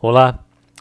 Olá,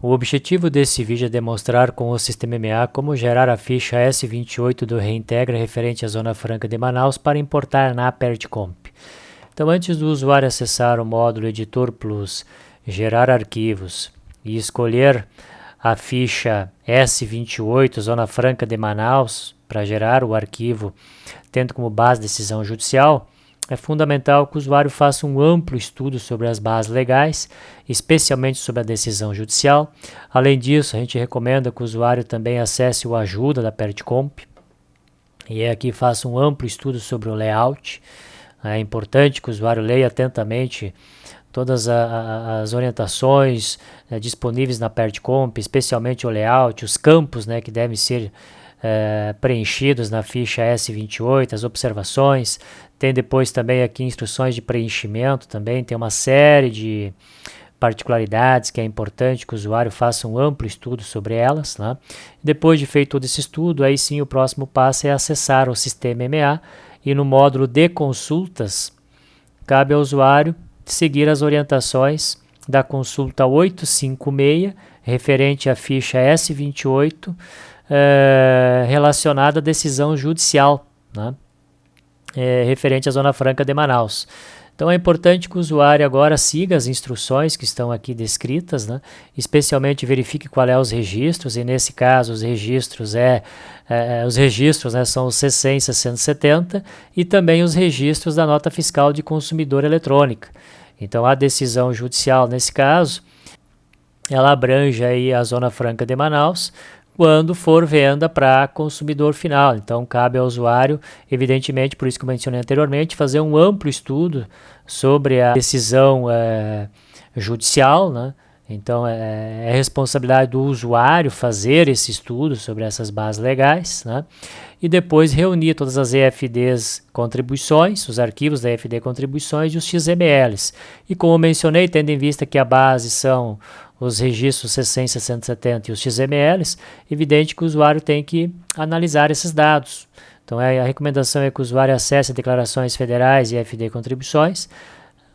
o objetivo desse vídeo é demonstrar com o sistema MEA como gerar a ficha S28 do Reintegra referente à Zona Franca de Manaus para importar na ApertComp. Então, antes do usuário acessar o módulo Editor Plus, gerar arquivos e escolher a ficha S28 Zona Franca de Manaus para gerar o arquivo tendo como base decisão judicial, é fundamental que o usuário faça um amplo estudo sobre as bases legais, especialmente sobre a decisão judicial. Além disso, a gente recomenda que o usuário também acesse o Ajuda da ApertComp e aqui faça um amplo estudo sobre o layout. É importante que o usuário leia atentamente todas as orientações disponíveis na ApertComp, especialmente o layout, os campos que devem ser preenchidos na ficha S28, as observações. Tem depois também aqui instruções de preenchimento também, tem uma série de particularidades que é importante que o usuário faça um amplo estudo sobre elas. Depois de feito todo esse estudo, aí sim o próximo passo é acessar o sistema MEA e no módulo de consultas, cabe ao usuário seguir as orientações da consulta 856, referente à ficha S28, relacionada à decisão judicial, referente à Zona Franca de Manaus. Então é importante que o usuário agora siga as instruções que estão aqui descritas, especialmente verifique qual é os registros, e nesse caso os registros são os C100 e 670 e também os registros da nota fiscal de consumidor eletrônica. Então a decisão judicial nesse caso, ela abrange aí a Zona Franca de Manaus, quando for venda para consumidor final. Então, cabe ao usuário, evidentemente, por isso que eu mencionei anteriormente, fazer um amplo estudo sobre a decisão judicial, Então, é responsabilidade do usuário fazer esse estudo sobre essas bases legais, E depois reunir todas as EFDs contribuições, os arquivos da EFD contribuições e os XMLs. E como eu mencionei, tendo em vista que a base são os registros C100, 670 e os XMLs, evidente que o usuário tem que analisar esses dados. Então, a recomendação é que o usuário acesse declarações federais e EFD contribuições,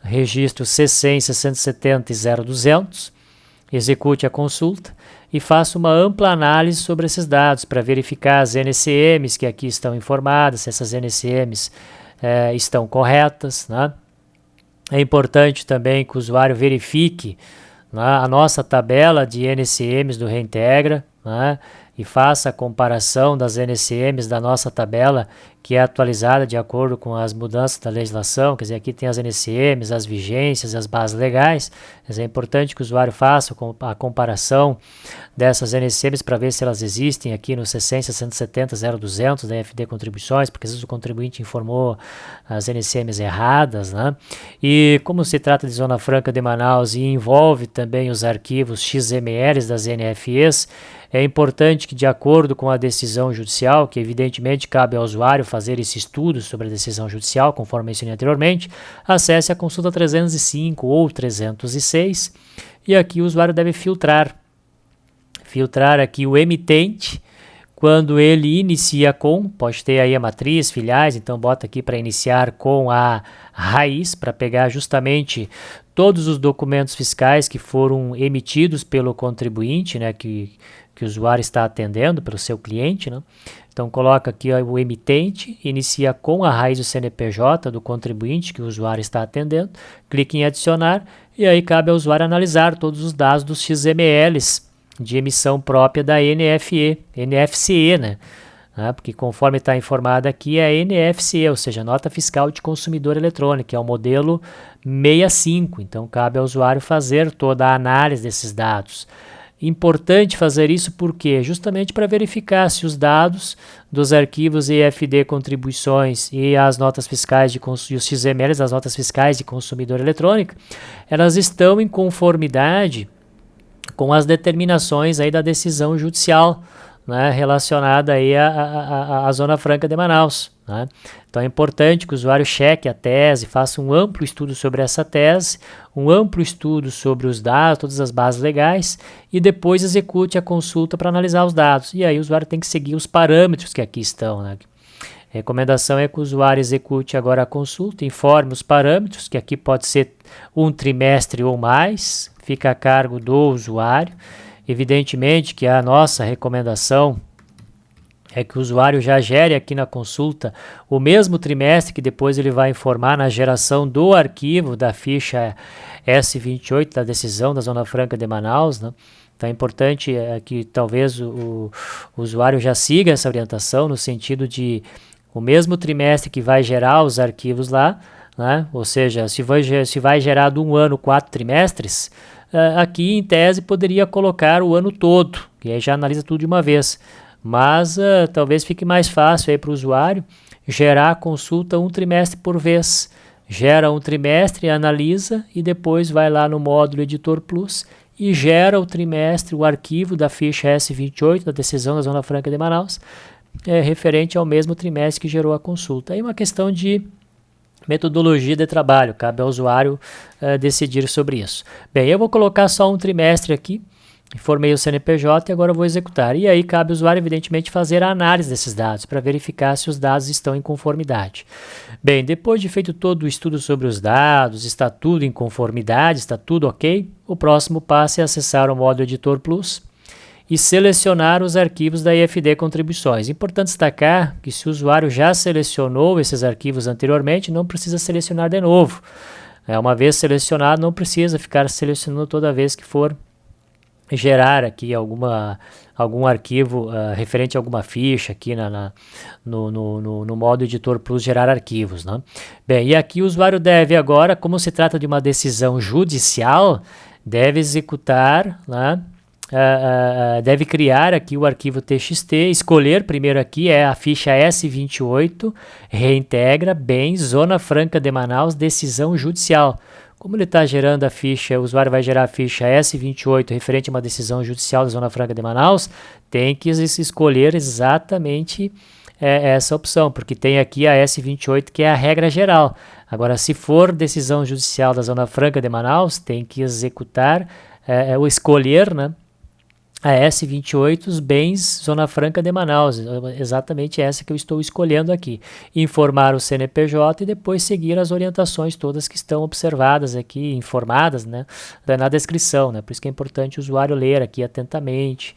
registro C100, 670 e 0200, execute a consulta e faça uma ampla análise sobre esses dados para verificar as NCMs que aqui estão informadas, se essas NCMs estão corretas. É importante também que o usuário verifique a nossa tabela de NCMs do Reintegra, e faça a comparação das NCMs da nossa tabela, que é atualizada de acordo com as mudanças da legislação. Quer dizer, aqui tem as NCMs, as vigências e as bases legais. Quer dizer, é importante que o usuário faça a comparação dessas NCMs para ver se elas existem aqui no C100, 670, 0200 da EFD Contribuições, porque às vezes o contribuinte informou as NCMs erradas, E como se trata de Zona Franca de Manaus e envolve também os arquivos XMLs das NFEs, é importante que, de acordo com a decisão judicial, que evidentemente cabe ao usuário fazer esse estudo sobre a decisão judicial, conforme mencionei anteriormente, acesse a consulta 305 ou 306, e aqui o usuário deve filtrar aqui o emitente, quando ele inicia com, pode ter aí a matriz, filiais, então bota aqui para iniciar com a raiz, para pegar justamente todos os documentos fiscais que foram emitidos pelo contribuinte, que o usuário está atendendo, pelo seu cliente. Então coloca aqui o emitente, inicia com a raiz do CNPJ do contribuinte que o usuário está atendendo, clique em adicionar e aí cabe ao usuário analisar todos os dados dos XMLs de emissão própria da NFCE, porque conforme está informado aqui é a NFCE, ou seja, Nota Fiscal de Consumidor Eletrônico, que é o modelo 65, então cabe ao usuário fazer toda a análise desses dados. Importante fazer isso porque justamente para verificar se os dados dos arquivos EFD contribuições e as notas fiscais e os XMLs das notas fiscais de consumidor eletrônico, elas estão em conformidade com as determinações aí da decisão judicial, relacionada aí à Zona Franca de Manaus. Então é importante que o usuário cheque a tese, faça um amplo estudo sobre essa tese, um amplo estudo sobre os dados, todas as bases legais, e depois execute a consulta para analisar os dados. E aí o usuário tem que seguir os parâmetros que aqui estão. A recomendação é que o usuário execute agora a consulta, informe os parâmetros, que aqui pode ser um trimestre ou mais, fica a cargo do usuário. Evidentemente que a nossa recomendação é que o usuário já gere aqui na consulta o mesmo trimestre que depois ele vai informar na geração do arquivo da ficha S28 da decisão da Zona Franca de Manaus, né? Então é importante que talvez o usuário já siga essa orientação no sentido de o mesmo trimestre que vai gerar os arquivos lá, né? Ou seja, se vai gerar de um ano 4 trimestres, aqui em tese poderia colocar o ano todo, que aí já analisa tudo de uma vez. Mas talvez fique mais fácil para o usuário gerar a consulta um trimestre por vez. Gera um trimestre, analisa e depois vai lá no módulo Editor Plus e gera o trimestre, o arquivo da ficha S28, da decisão da Zona Franca de Manaus, referente ao mesmo trimestre que gerou a consulta. Aí uma questão de metodologia de trabalho, cabe ao usuário decidir sobre isso. Bem, eu vou colocar só um trimestre aqui, informei o CNPJ e agora eu vou executar. E aí cabe ao usuário, evidentemente, fazer a análise desses dados para verificar se os dados estão em conformidade. Bem, depois de feito todo o estudo sobre os dados, está tudo em conformidade, está tudo ok, o próximo passo é acessar o módulo Editor Plus e selecionar os arquivos da IFD Contribuições. Importante destacar que se o usuário já selecionou esses arquivos anteriormente, não precisa selecionar de novo. Uma vez selecionado, não precisa ficar selecionando toda vez que for gerar aqui algum arquivo referente a alguma ficha aqui no modo Editor Plus gerar arquivos, né? Bem, e aqui o usuário deve agora, como se trata de uma decisão judicial, deve executar, né? Deve criar aqui o arquivo TXT, escolher primeiro aqui a ficha S28, reintegra bens Zona Franca de Manaus, decisão judicial. Como ele está gerando a ficha, o usuário vai gerar a ficha S28 referente a uma decisão judicial da Zona Franca de Manaus, tem que escolher exatamente essa opção, porque tem aqui a S28 que é a regra geral. Agora, se for decisão judicial da Zona Franca de Manaus, tem que executar ou escolher, né, a S28, os bens Zona Franca de Manaus, exatamente essa que eu estou escolhendo aqui. Informar o CNPJ e depois seguir as orientações todas que estão observadas aqui, informadas, né, na descrição, né? Por isso que é importante o usuário ler aqui atentamente,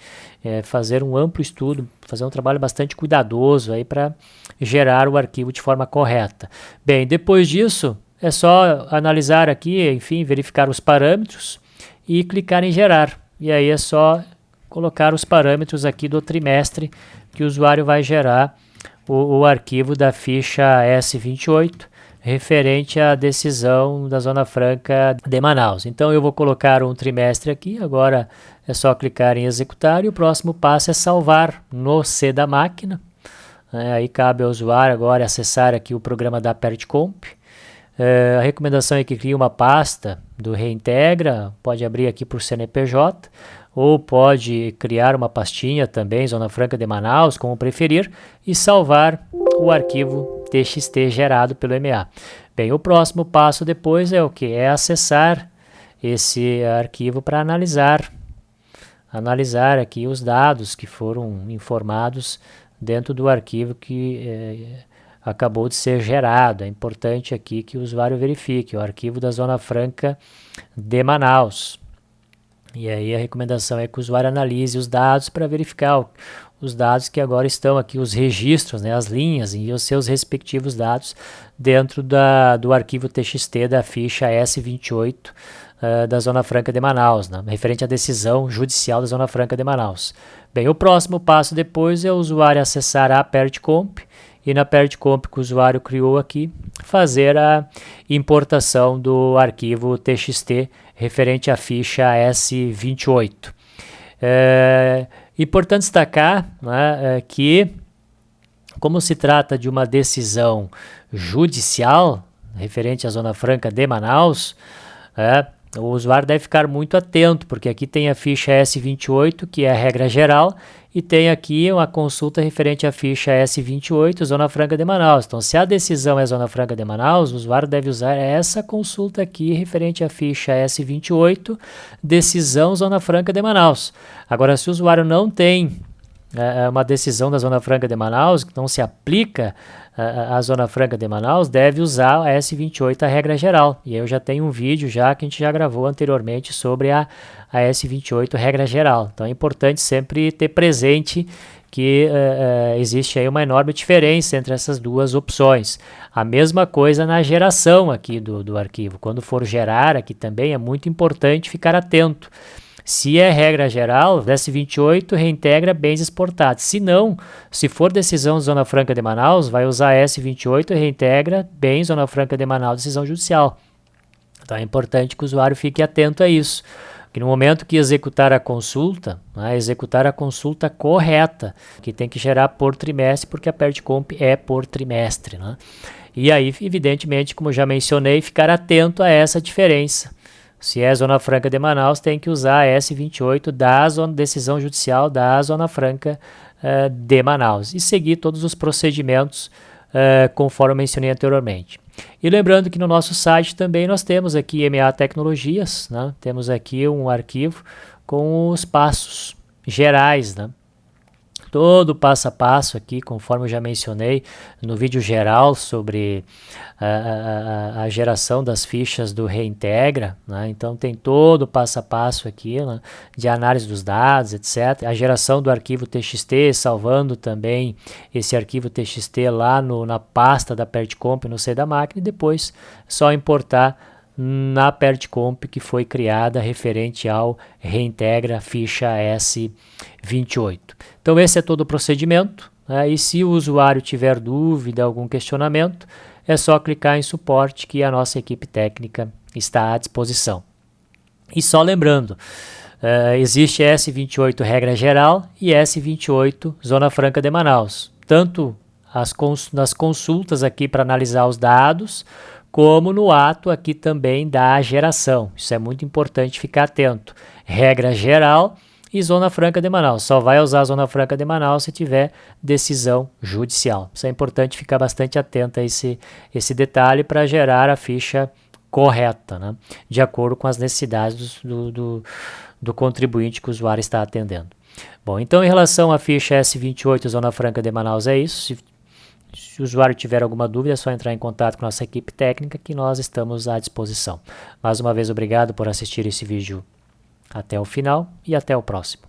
fazer um amplo estudo, fazer um trabalho bastante cuidadoso aí para gerar o arquivo de forma correta. Bem, depois disso, é só analisar aqui, enfim, verificar os parâmetros e clicar em gerar. E aí é só colocar os parâmetros aqui do trimestre que o usuário vai gerar o arquivo da ficha S28 referente à decisão da Zona Franca de Manaus. Então eu vou colocar um trimestre aqui, agora é só clicar em executar e o próximo passo é salvar no C da máquina. Aí cabe ao usuário agora acessar aqui o programa da PertComp. A recomendação é que crie uma pasta do Reintegra, pode abrir aqui por CNPJ, ou pode criar uma pastinha também, Zona Franca de Manaus, como preferir, e salvar o arquivo TXT gerado pelo MA. Bem, o próximo passo depois é o que? É acessar esse arquivo para analisar aqui os dados que foram informados dentro do arquivo que acabou de ser gerado. É importante aqui que o usuário verifique o arquivo da Zona Franca de Manaus. E aí a recomendação é que o usuário analise os dados para verificar os dados que agora estão aqui, os registros, né, as linhas e os seus respectivos dados dentro do arquivo TXT da ficha S28 da Zona Franca de Manaus, né, referente à decisão judicial da Zona Franca de Manaus. Bem, o próximo passo depois é o usuário acessar a PertComp e na PertComp que o usuário criou aqui, fazer a importação do arquivo TXT referente à ficha S28. Importante destacar, né, que, como se trata de uma decisão judicial referente à Zona Franca de Manaus, o usuário deve ficar muito atento, porque aqui tem a ficha S28, que é a regra geral, e tem aqui uma consulta referente à ficha S28, Zona Franca de Manaus. Então, se a decisão é Zona Franca de Manaus, o usuário deve usar essa consulta aqui referente à ficha S28, decisão Zona Franca de Manaus. Agora, se o usuário não tem uma decisão da Zona Franca de Manaus, que não se aplica a Zona Franca de Manaus, deve usar a S28, a regra geral. E eu já tenho um vídeo já que a gente já gravou anteriormente sobre a S28, regra geral. Então é importante sempre ter presente que existe aí uma enorme diferença entre essas duas opções. A mesma coisa na geração aqui do arquivo. Quando for gerar aqui também é muito importante ficar atento. Se é regra geral, S28 reintegra bens exportados. Se não, se for decisão Zona Franca de Manaus, vai usar S28 e reintegra bens Zona Franca de Manaus, decisão judicial. Então é importante que o usuário fique atento a isso. Que no momento que executar a consulta, né, executar a consulta correta, que tem que gerar por trimestre, porque a PERTCOMP é por trimestre. Né? E aí, evidentemente, como já mencionei, ficar atento a essa diferença. Se é Zona Franca de Manaus, tem que usar a S28 da decisão judicial da Zona Franca de Manaus e seguir todos os procedimentos conforme eu mencionei anteriormente. E lembrando que no nosso site também nós temos aqui MA Tecnologias, né? Temos aqui um arquivo com os passos gerais, né? Todo o passo a passo aqui, conforme eu já mencionei no vídeo geral sobre a geração das fichas do Reintegra, né? Então tem todo o passo a passo aqui, né? De análise dos dados, etc. A geração do arquivo TXT, salvando também esse arquivo TXT lá na pasta da PERTCOMP no C da máquina e depois só importar na PERTCOMP que foi criada referente ao Reintegra ficha S28. Então esse é todo o procedimento, né? E se o usuário tiver dúvida, algum questionamento, é só clicar em suporte que a nossa equipe técnica está à disposição. E só lembrando, existe S28 regra geral e S28 Zona Franca de Manaus. Tanto nas consultas aqui para analisar os dados, como no ato aqui também da geração. Isso é muito importante ficar atento. Regra geral e Zona Franca de Manaus. Só vai usar a Zona Franca de Manaus se tiver decisão judicial. Isso é importante ficar bastante atento a esse detalhe para gerar a ficha correta, né? De acordo com as necessidades do contribuinte que o usuário está atendendo. Bom, então em relação à ficha S28 Zona Franca de Manaus é isso. Se o usuário tiver alguma dúvida, é só entrar em contato com a nossa equipe técnica que nós estamos à disposição. Mais uma vez, obrigado por assistir esse vídeo até o final e até o próximo.